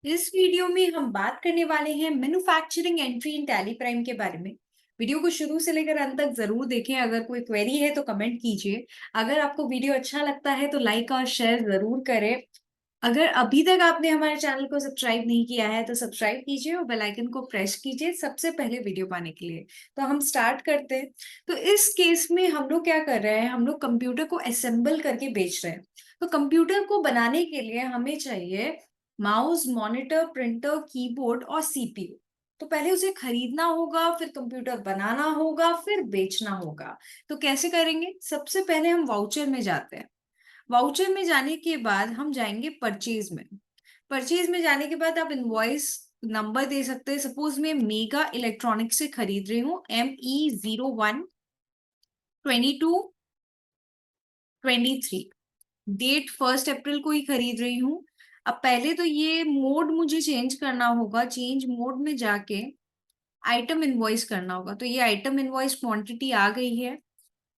इस वीडियो में हम बात करने वाले हैं manufacturing entry in tally prime के बारे में। वीडियो को शुरू से लेकर अंत तक जरूर देखें। अगर कोई क्वेरी है तो कमेंट कीजिए। अगर आपको वीडियो अच्छा लगता है तो लाइक और शेयर जरूर करें। अगर अभी तक आपने हमारे चैनल को सब्सक्राइब नहीं किया है तो सब्सक्राइब कीजिए और बेल आइकन को प्रेस कीजिए सबसे पहले वीडियो पाने के लिए। तो हम स्टार्ट करते हैं। तो इस केस में हम लोग क्या कर रहे हैं, हम लोग कंप्यूटर को असेंबल करके बेच रहे हैं। तो कंप्यूटर को बनाने के लिए हमें चाहिए माउस, मॉनिटर, प्रिंटर, कीबोर्ड और सीपीयू। तो पहले उसे खरीदना होगा, फिर कंप्यूटर बनाना होगा, फिर बेचना होगा। तो कैसे करेंगे? सबसे पहले हम वाउचर में जाते हैं। वाउचर में जाने के बाद हम जाएंगे परचेज में। परचेज में जाने के बाद आप इनवॉइस नंबर दे सकते हैं। सपोज मैं मेगा इलेक्ट्रॉनिक्स से खरीद रही हूँ MEO12223। डेट 1 अप्रैल को ही खरीद रही हूँ। अब पहले तो ये मोड मुझे चेंज करना होगा। चेंज मोड में जाके आइटम इनवॉइस करना होगा। तो ये आइटम इनवॉइस क्वांटिटी आ गई है।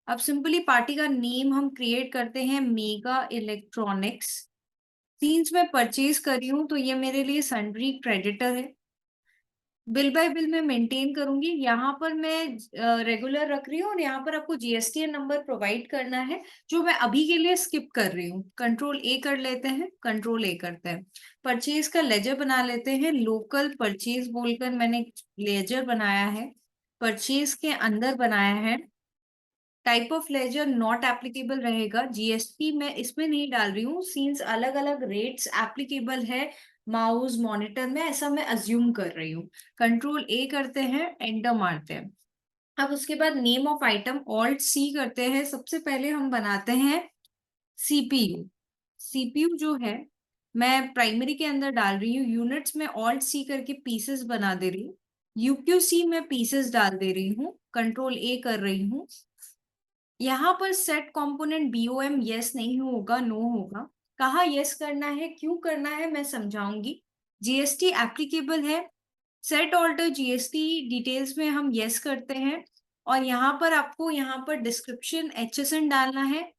अब सिंपली पार्टी का नेम हम क्रिएट करते हैं, मेगा इलेक्ट्रॉनिक्स। सीन्स मैं परचेज कर रही हूँ तो ये मेरे लिए सन्ड्री क्रेडिटर है। बिल बाय बिल मैं मेंटेन करूंगी। यहाँ पर मैं रेगुलर रख रही हूँ और यहाँ पर आपको जीएसटीएन नंबर प्रोवाइड करना है, जो मैं अभी के लिए स्किप कर रही हूँ। कंट्रोल ए कर लेते हैं, कंट्रोल ए करते हैं। परचेज का लेजर बना लेते हैं। लोकल परचेज बोलकर मैंने लेजर बनाया है। परचेज के अंदर बनाया है। Type of ledger not applicable रहेगा। जीएसटी मैं इसमें नहीं डाल रही हूँ, सीन्स अलग अलग रेट्स एप्लीकेबल है माउस मॉनिटर में, ऐसा मैं अज्यूम कर रही हूँ। कंट्रोल ए करते हैं, एंटर मारते हैं। अब उसके बाद name of item alt C करते हैं। सबसे पहले हम बनाते हैं सीपीयू। सीपीयू जो है मैं प्राइमरी के अंदर डाल रही हूँ। यूनिट्स में ऑल्ट सी करके पीसेस बना दे रही हूँ। यूक्यूसी में पीसेस डाल दे रही हूँ। कंट्रोल ए कर रही हूँ। यहाँ पर सेट कंपोनेंट बीओएम यस नहीं होगा, नो होगा। कहाँ यस करना है, क्यों करना है, मैं समझाऊंगी। जीएसटी एप्लीकेबल है। सेट ऑल्टर जीएसटी डिटेल्स में हम यस करते हैं। और यहाँ पर आपको यहाँ पर डिस्क्रिप्शन एचएसएन डालना है।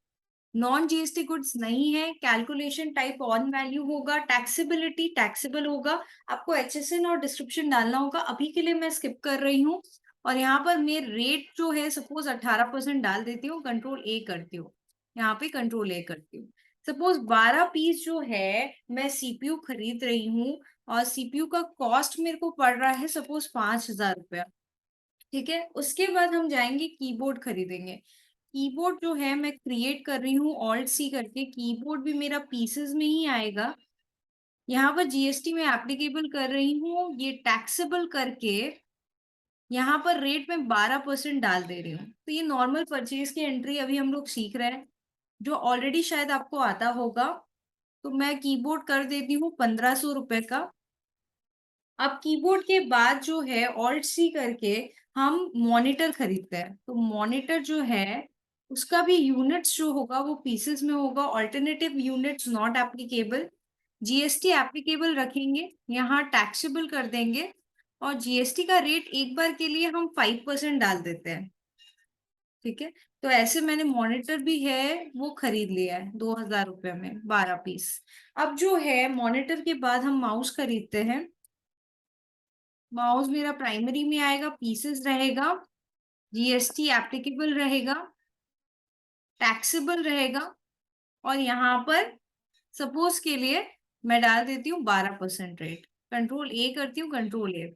नॉन जीएसटी गुड्स नहीं है। कैलकुलेशन टाइप ऑन वैल्यू होगा। टैक्सेबिलिटी टैक्सेबल होगा। आपको एचएसएन और डिस्क्रिप्शन डालना होगा। अभी के लिए मैं स्किप कर रही हूँ। और यहाँ पर मेरे रेट जो है सपोज 18% डाल देती हूँ। कंट्रोल ए करती हूँ। यहाँ पे कंट्रोल ए करती हूँ। सपोज 12 पीस जो है मैं सीपीयू खरीद रही हूँ और सीपीयू का कॉस्ट मेरे को पड़ रहा है सपोज 5,000 रुपया। ठीक है, उसके बाद हम जाएंगे कीबोर्ड खरीदेंगे। कीबोर्ड जो है मैं क्रिएट कर रही हूँ ऑल्ट सी करके। कीबोर्ड भी मेरा पीसेस में ही आएगा। यहाँ पर जीएसटी में एप्लीकेबल कर रही हूँ, ये टैक्सेबल करके यहाँ पर रेट में 12% डाल दे रही हूँ। तो ये नॉर्मल परचेज की एंट्री अभी हम लोग सीख रहे हैं, जो ऑलरेडी शायद आपको आता होगा। तो मैं कीबोर्ड कर देती हूँ 1500 रुपए का। अब कीबोर्ड के बाद जो है ऑल्ट सी करके हम मॉनिटर खरीदते हैं। तो मॉनिटर जो है उसका भी यूनिट्स जो होगा वो पीसेस में होगा। Alternative units not applicable. GST applicable रखेंगे, यहाँ टैक्सेबल कर देंगे। और जीएसटी का रेट एक बार के लिए हम 5% डाल देते हैं। ठीक है, तो ऐसे मैंने मॉनिटर भी है वो खरीद लिया है 2000 रुपये में 12 पीस। अब जो है मॉनिटर के बाद हम माउस खरीदते हैं। माउस मेरा प्राइमरी में आएगा, पीसेस रहेगा, जीएसटी एप्लीकेबल रहेगा, टैक्सेबल रहेगा। और यहाँ पर सपोज के लिए मैं डाल देती हूँ 12% रेट। कंट्रोल ए करती हूँ, कंट्रोल ए।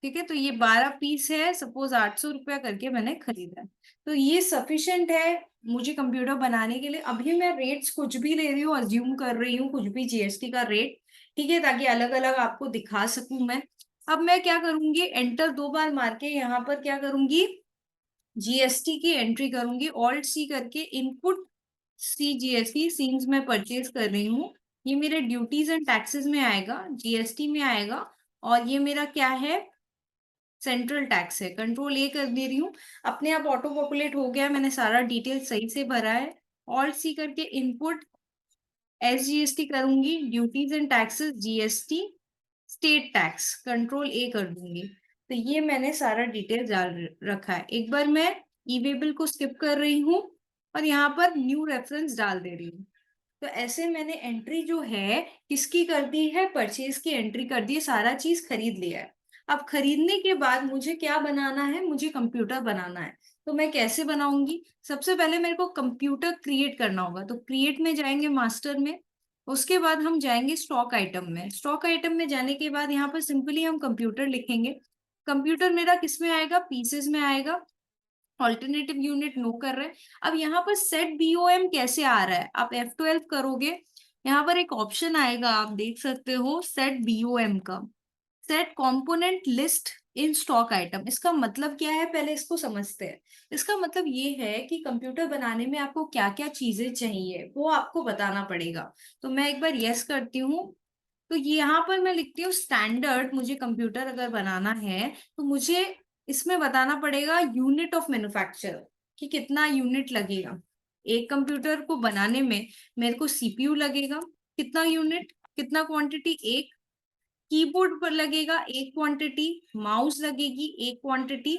ठीक है, तो ये 12 पीस है, सपोज 800 रुपया करके मैंने खरीदा है। तो ये सफिशिएंट है मुझे कंप्यूटर बनाने के लिए। अभी मैं रेट्स कुछ भी ले रही हूँ, अज्यूम कर रही हूँ कुछ भी जीएसटी का रेट। ठीक है, ताकि अलग अलग आपको दिखा सकूं मैं। अब मैं क्या करूंगी, एंटर 2 बार मार के यहाँ पर क्या करूंगी, जीएसटी की एंट्री करूंगी। ऑल्ट सी करके इनपुट सी जीएसटी सीन्स में परचेज कर रही हूँ। ये मेरे ड्यूटीज एंड टैक्सेस में आएगा, जीएसटी में आएगा। और ये मेरा क्या है, सेंट्रल टैक्स है। कंट्रोल ए कर दे रही हूँ। अपने आप ऑटो पॉपुलेट हो गया, मैंने सारा डिटेल सही से भरा है। ऑल्ट सी करके इनपुट एसजीएसटी करूंगी, duties and taxes GST, state tax. Control ए कर दूंगी। तो ये मैंने सारा डिटेल डाल रखा है। एक बार मैं ईवेबल को स्किप कर रही हूँ और यहाँ पर न्यू रेफरेंस डाल दे रही हूँ। तो ऐसे मैंने एंट्री जो है किसकी कर दी है, परचेज की एंट्री कर दी है, सारा चीज खरीद लिया है। अब खरीदने के बाद मुझे क्या बनाना है, मुझे कंप्यूटर बनाना है। तो मैं कैसे बनाऊंगी, सबसे पहले मेरे को कंप्यूटर क्रिएट करना होगा। तो क्रिएट में जाएंगे, मास्टर में, उसके बाद हम जाएंगे स्टॉक आइटम में। स्टॉक आइटम में जाने के बाद यहाँ पर सिंपली हम कंप्यूटर लिखेंगे। कंप्यूटर मेरा किस में आएगा, पीसेस में आएगा। ऑल्टरनेटिव यूनिट नो कर रहे हैं। अब यहाँ पर सेट बीओएम कैसे आ रहा है, आप F12 करोगे, यहाँ पर एक ऑप्शन आएगा, आप देख सकते हो सेट बीओएम का, set component list in stock item. इसका मतलब क्या है, पहले इसको समझते हैं। इसका मतलब ये है कि कंप्यूटर बनाने में आपको क्या क्या चीजें चाहिए वो आपको बताना पड़ेगा। तो मैं एक बार यस करती हूँ। तो यहाँ पर मैं लिखती हूँ स्टैंडर्ड, मुझे कंप्यूटर अगर बनाना है तो मुझे इसमें बताना पड़ेगा यूनिट ऑफ मैन्युफैक्चर, कि कितना यूनिट लगेगा एक कंप्यूटर को बनाने में। मेरे को सीपीयू लगेगा, कितना यूनिट, कितना क्वांटिटी, एक। कीबोर्ड पर लगेगा एक क्वांटिटी, माउस लगेगी एक क्वांटिटी,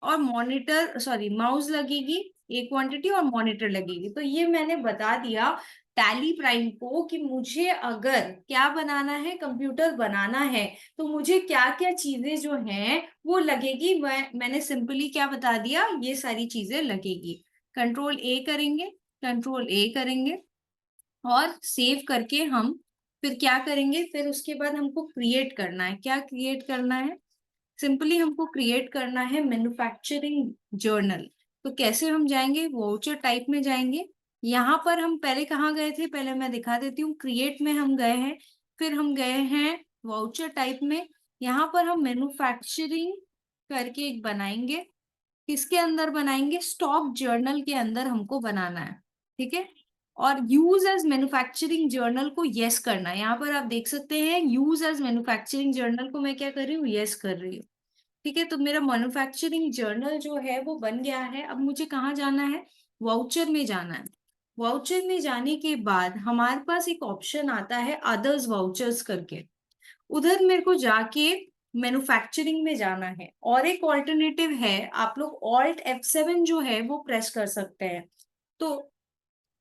और मॉनिटर, सॉरी, माउस लगेगी एक क्वांटिटी, और मॉनिटर लगेगी। तो ये मैंने बता दिया टैली प्राइम को कि मुझे अगर क्या बनाना है, कंप्यूटर बनाना है, तो मुझे क्या क्या चीजें जो हैं वो लगेगी। मैंने सिंपली क्या बता दिया, ये सारी चीजें लगेगी। कंट्रोल ए करेंगे, कंट्रोल ए करेंगे, और सेव करके हम फिर क्या करेंगे, फिर उसके बाद हमको क्रिएट करना है। क्या क्रिएट करना है, सिंपली हमको क्रिएट करना है मैन्युफैक्चरिंग जर्नल। तो कैसे हम जाएंगे, वाउचर टाइप में जाएंगे। यहाँ पर हम पहले कहाँ गए थे, पहले मैं दिखा देती हूँ। क्रिएट में हम गए हैं, फिर हम गए हैं वाउचर टाइप में। यहाँ पर हम मैन्युफैक्चरिंग करके एक बनाएंगे। किसके अंदर बनाएंगे, स्टॉक जर्नल के अंदर हमको बनाना है। ठीक है, और यूज एज मैन्युफैक्चरिंग जर्नल को यस करना है। यहाँ पर आप देख सकते हैं यूज एज मैन्युफैक्चरिंग जर्नल को मैं क्या कर रही हूँ, यस कर रही हूँ। ठीक है, तो मेरा मैन्युफैक्चरिंग जर्नल जो है वो बन गया है। अब मुझे कहाँ जाना है, वाउचर में जाना है। वाउचर में जाने के बाद हमारे पास एक ऑप्शन आता है अदर्स वाउचर्स करके, उधर मेरे को जाके मैन्युफैक्चरिंग में जाना है। और एक ऑल्टरनेटिव है, आप लोग ऑल्ट F7 जो है वो प्रेस कर सकते हैं। तो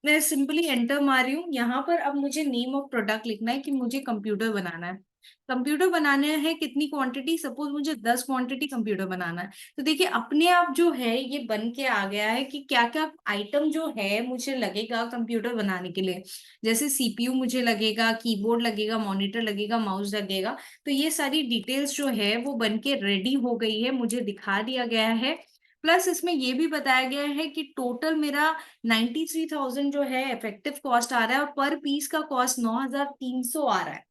मैं सिंपली एंटर मार रही हूँ। यहाँ पर अब मुझे नेम ऑफ प्रोडक्ट लिखना है कि मुझे कंप्यूटर बनाना है। कंप्यूटर बनाना है कितनी क्वांटिटी, सपोज मुझे 10 क्वांटिटी कंप्यूटर बनाना है। तो देखिए अपने आप जो है ये बन के आ गया है कि क्या क्या आइटम जो है मुझे लगेगा कंप्यूटर बनाने के लिए। जैसे सीपीयू मुझे लगेगा, कीबोर्ड लगेगा, मॉनिटर लगेगा, माउस लगेगा। तो ये सारी डिटेल्स जो है वो बन के रेडी हो गई है, मुझे दिखा दिया गया है। प्लस इसमें ये भी बताया गया है कि टोटल मेरा 93,000 जो है इफेक्टिव कॉस्ट आ रहा है, और पर पीस का कॉस्ट 9,300 आ रहा है।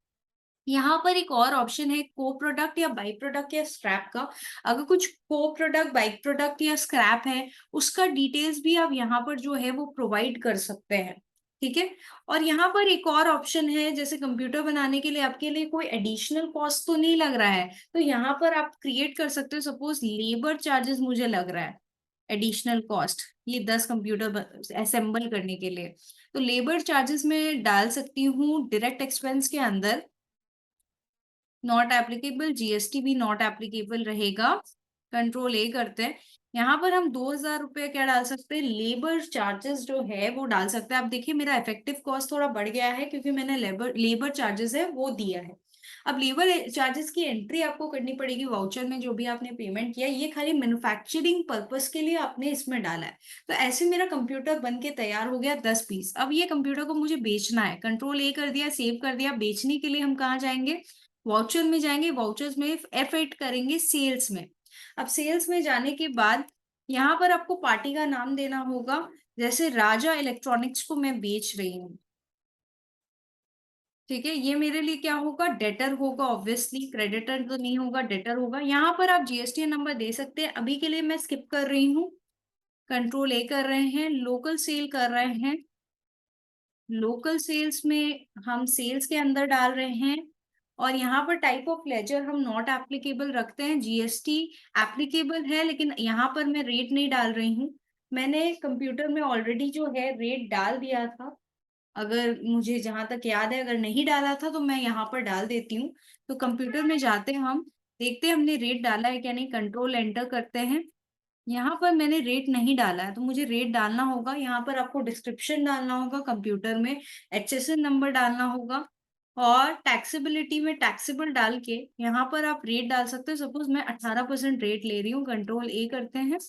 यहाँ पर एक और ऑप्शन है को प्रोडक्ट या बाई प्रोडक्ट या स्क्रैप का। अगर कुछ को प्रोडक्ट, बाई प्रोडक्ट या स्क्रैप है, उसका डिटेल्स भी आप यहाँ पर जो है वो प्रोवाइड कर सकते हैं। ठीक है, और यहाँ पर एक और ऑप्शन है, जैसे कंप्यूटर बनाने के लिए आपके लिए कोई एडिशनल कॉस्ट तो नहीं लग रहा है, तो यहाँ पर आप क्रिएट कर सकते हो। सपोज लेबर चार्जेस मुझे लग रहा है एडिशनल कॉस्ट, ये 10 कंप्यूटर असेंबल करने के लिए। तो लेबर चार्जेस में डाल सकती हूँ डायरेक्ट एक्सपेंस के अंदर, नॉट एप्लीकेबल, जीएसटी भी नॉट एप्लीकेबल रहेगा। कंट्रोल ए करते हैं। यहाँ पर हम 2,000 रुपये क्या डाल सकते हैं, लेबर चार्जेस जो है वो डाल सकते हैं। आप देखिए मेरा इफेक्टिव कॉस्ट थोड़ा बढ़ गया है क्योंकि मैंने लेबर लेबर चार्जेस है वो दिया है। अब लेबर चार्जेस की एंट्री आपको करनी पड़ेगी वाउचर में, जो भी आपने पेमेंट किया ये खाली मैन्युफैक्चरिंग पर्पस के लिए आपने इसमें डाला है। तो ऐसे मेरा कंप्यूटर बन के तैयार हो गया 10 पीस। अब ये कंप्यूटर को मुझे बेचना है, कंट्रोल ए कर दिया, सेव कर दिया। बेचने के लिए हम कहाँ जाएंगे, वाउचर में जाएंगे। वाउचर्स में F8 करेंगे, सेल्स में। अब सेल्स में जाने के बाद यहाँ पर आपको पार्टी का नाम देना होगा। जैसे राजा इलेक्ट्रॉनिक्स को मैं बेच रही हूँ। ठीक है, ये मेरे लिए क्या होगा, डेटर होगा। ऑब्वियसली क्रेडिटर तो नहीं होगा, डेटर होगा। यहाँ पर आप जीएसटी नंबर दे सकते हैं, अभी के लिए मैं स्किप कर रही हूँ। कंट्रोल ए कर रहे हैं, लोकल सेल कर रहे हैं। लोकल सेल्स में हम सेल्स के अंदर डाल रहे हैं। और यहाँ पर टाइप ऑफ लेजर हम नॉट एप्लीकेबल रखते हैं, जीएसटी एप्लीकेबल है, लेकिन यहाँ पर मैं रेट नहीं डाल रही हूँ। मैंने कंप्यूटर में ऑलरेडी जो है रेट डाल दिया था, अगर मुझे जहां तक याद है। अगर नहीं डाला था तो मैं यहाँ पर डाल देती हूँ। तो कंप्यूटर में जाते हैं, हम देखते हैं हमने रेट डाला है क्या नहीं। कंट्रोल एंटर करते हैं। यहाँ पर मैंने रेट नहीं डाला है, तो मुझे रेट डालना होगा। यहाँ पर आपको डिस्क्रिप्शन डालना होगा कंप्यूटर में, HSN नंबर डालना होगा, और टैक्सेबिलिटी में टैक्सेबल डाल के यहाँ पर आप रेट डाल सकते हो। सपोज मैं 18% रेट ले रही हूँ, कंट्रोल A करते हैं।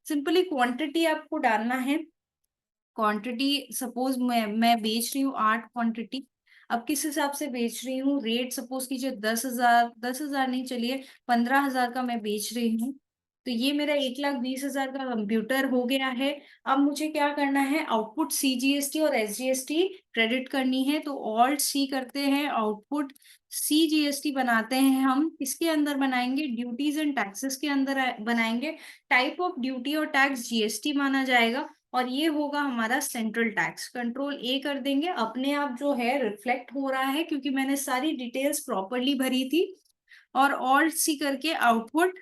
सिंपली क्वांटिटी आपको डालना है। क्वांटिटी सपोज मैं बेच रही हूँ 8 क्वांटिटी। अब किस हिसाब से बेच रही हूँ, रेट सपोज कीजिए 10,000, 10,000 नहीं, चलिए 15,000 का मैं बेच रही हूँ। तो ये मेरा 1,20,000 का कंप्यूटर हो गया है। अब मुझे क्या करना है, आउटपुट CGST और SGST क्रेडिट करनी है। तो Alt+C करते हैं, आउटपुट CGST बनाते हैं। हम किसके अंदर बनाएंगे, ड्यूटीज एंड टैक्सेस के अंदर बनाएंगे। टाइप ऑफ ड्यूटी और टैक्स GST माना जाएगा, और ये होगा हमारा सेंट्रल टैक्स। कंट्रोल A कर देंगे, अपने आप जो है रिफ्लेक्ट हो रहा है क्योंकि मैंने सारी डिटेल्स प्रॉपरली भरी थी। और Alt+C करके आउटपुट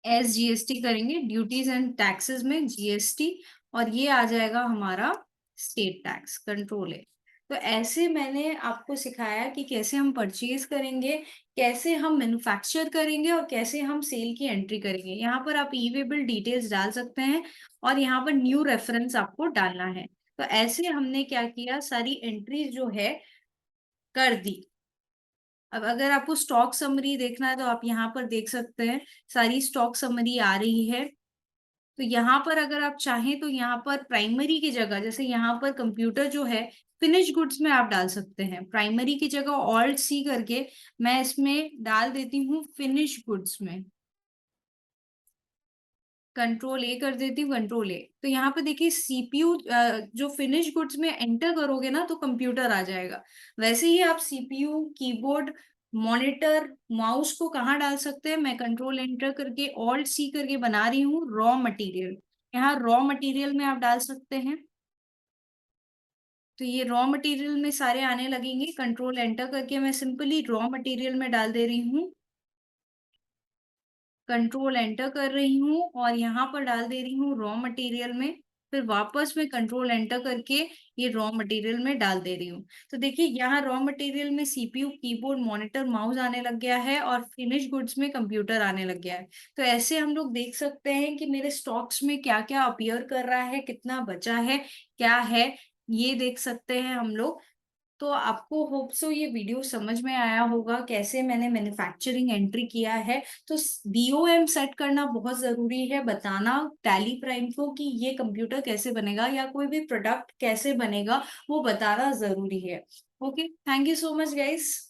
SGST करेंगे, ड्यूटीज एंड टैक्सेस में GST, और ये आ जाएगा हमारा स्टेट टैक्स। Control A। तो ऐसे मैंने आपको सिखाया कि कैसे हम परचेज करेंगे, कैसे हम मैन्युफैक्चर करेंगे, और कैसे हम सेल की एंट्री करेंगे। यहाँ पर आप ई वे बिल डिटेल्स डाल सकते हैं, और यहाँ पर न्यू रेफरेंस आपको डालना है। तो ऐसे हमने क्या किया, सारी एंट्रीज जो है कर दी। अब अगर आपको स्टॉक समरी देखना है तो आप यहाँ पर देख सकते हैं, सारी स्टॉक समरी आ रही है। तो यहाँ पर अगर आप चाहें तो यहाँ पर प्राइमरी की जगह, जैसे यहाँ पर कंप्यूटर जो है फिनिश गुड्स में आप डाल सकते हैं। प्राइमरी की जगह Alt+C करके मैं इसमें डाल देती हूँ फिनिश गुड्स में। कंट्रोल A कर देती हूँ, कंट्रोल A। तो यहाँ पे देखिए CPU जो फिनिश गुड्स में एंटर करोगे ना तो कंप्यूटर आ जाएगा। वैसे ही आप CPU, कीबोर्ड, मॉनिटर, माउस को कहाँ डाल सकते हैं, मैं कंट्रोल एंटर करके Alt+C करके बना रही हूँ रॉ मटेरियल। यहाँ रॉ मटेरियल में आप डाल सकते हैं। तो ये रॉ मटेरियल में सारे आने लगेंगे। कंट्रोल एंटर करके मैं सिंपली रॉ मटेरियल में डाल दे रही हूँ। कंट्रोल एंटर कर रही हूँ और यहाँ पर डाल दे रही हूँ रॉ मटेरियल में। फिर वापस मैं कंट्रोल एंटर करके ये रॉ मटेरियल में डाल दे रही हूँ। तो देखिए यहाँ रॉ मटेरियल में CPU, कीबोर्ड, मॉनिटर, माउस आने लग गया है, और फिनिश गुड्स में कंप्यूटर आने लग गया है। तो ऐसे हम लोग देख सकते हैं कि मेरे स्टॉक्स में क्या क्या अपीयर कर रहा है, कितना बचा है, क्या है, ये देख सकते हैं हम लोग। तो आपको होप सो ये वीडियो समझ में आया होगा कैसे मैंने मैन्युफैक्चरिंग एंट्री किया है। तो BOM सेट करना बहुत जरूरी है, बताना टैली प्राइम को कि ये कंप्यूटर कैसे बनेगा या कोई भी प्रोडक्ट कैसे बनेगा, वो बताना जरूरी है। Okay, thank you so much guys.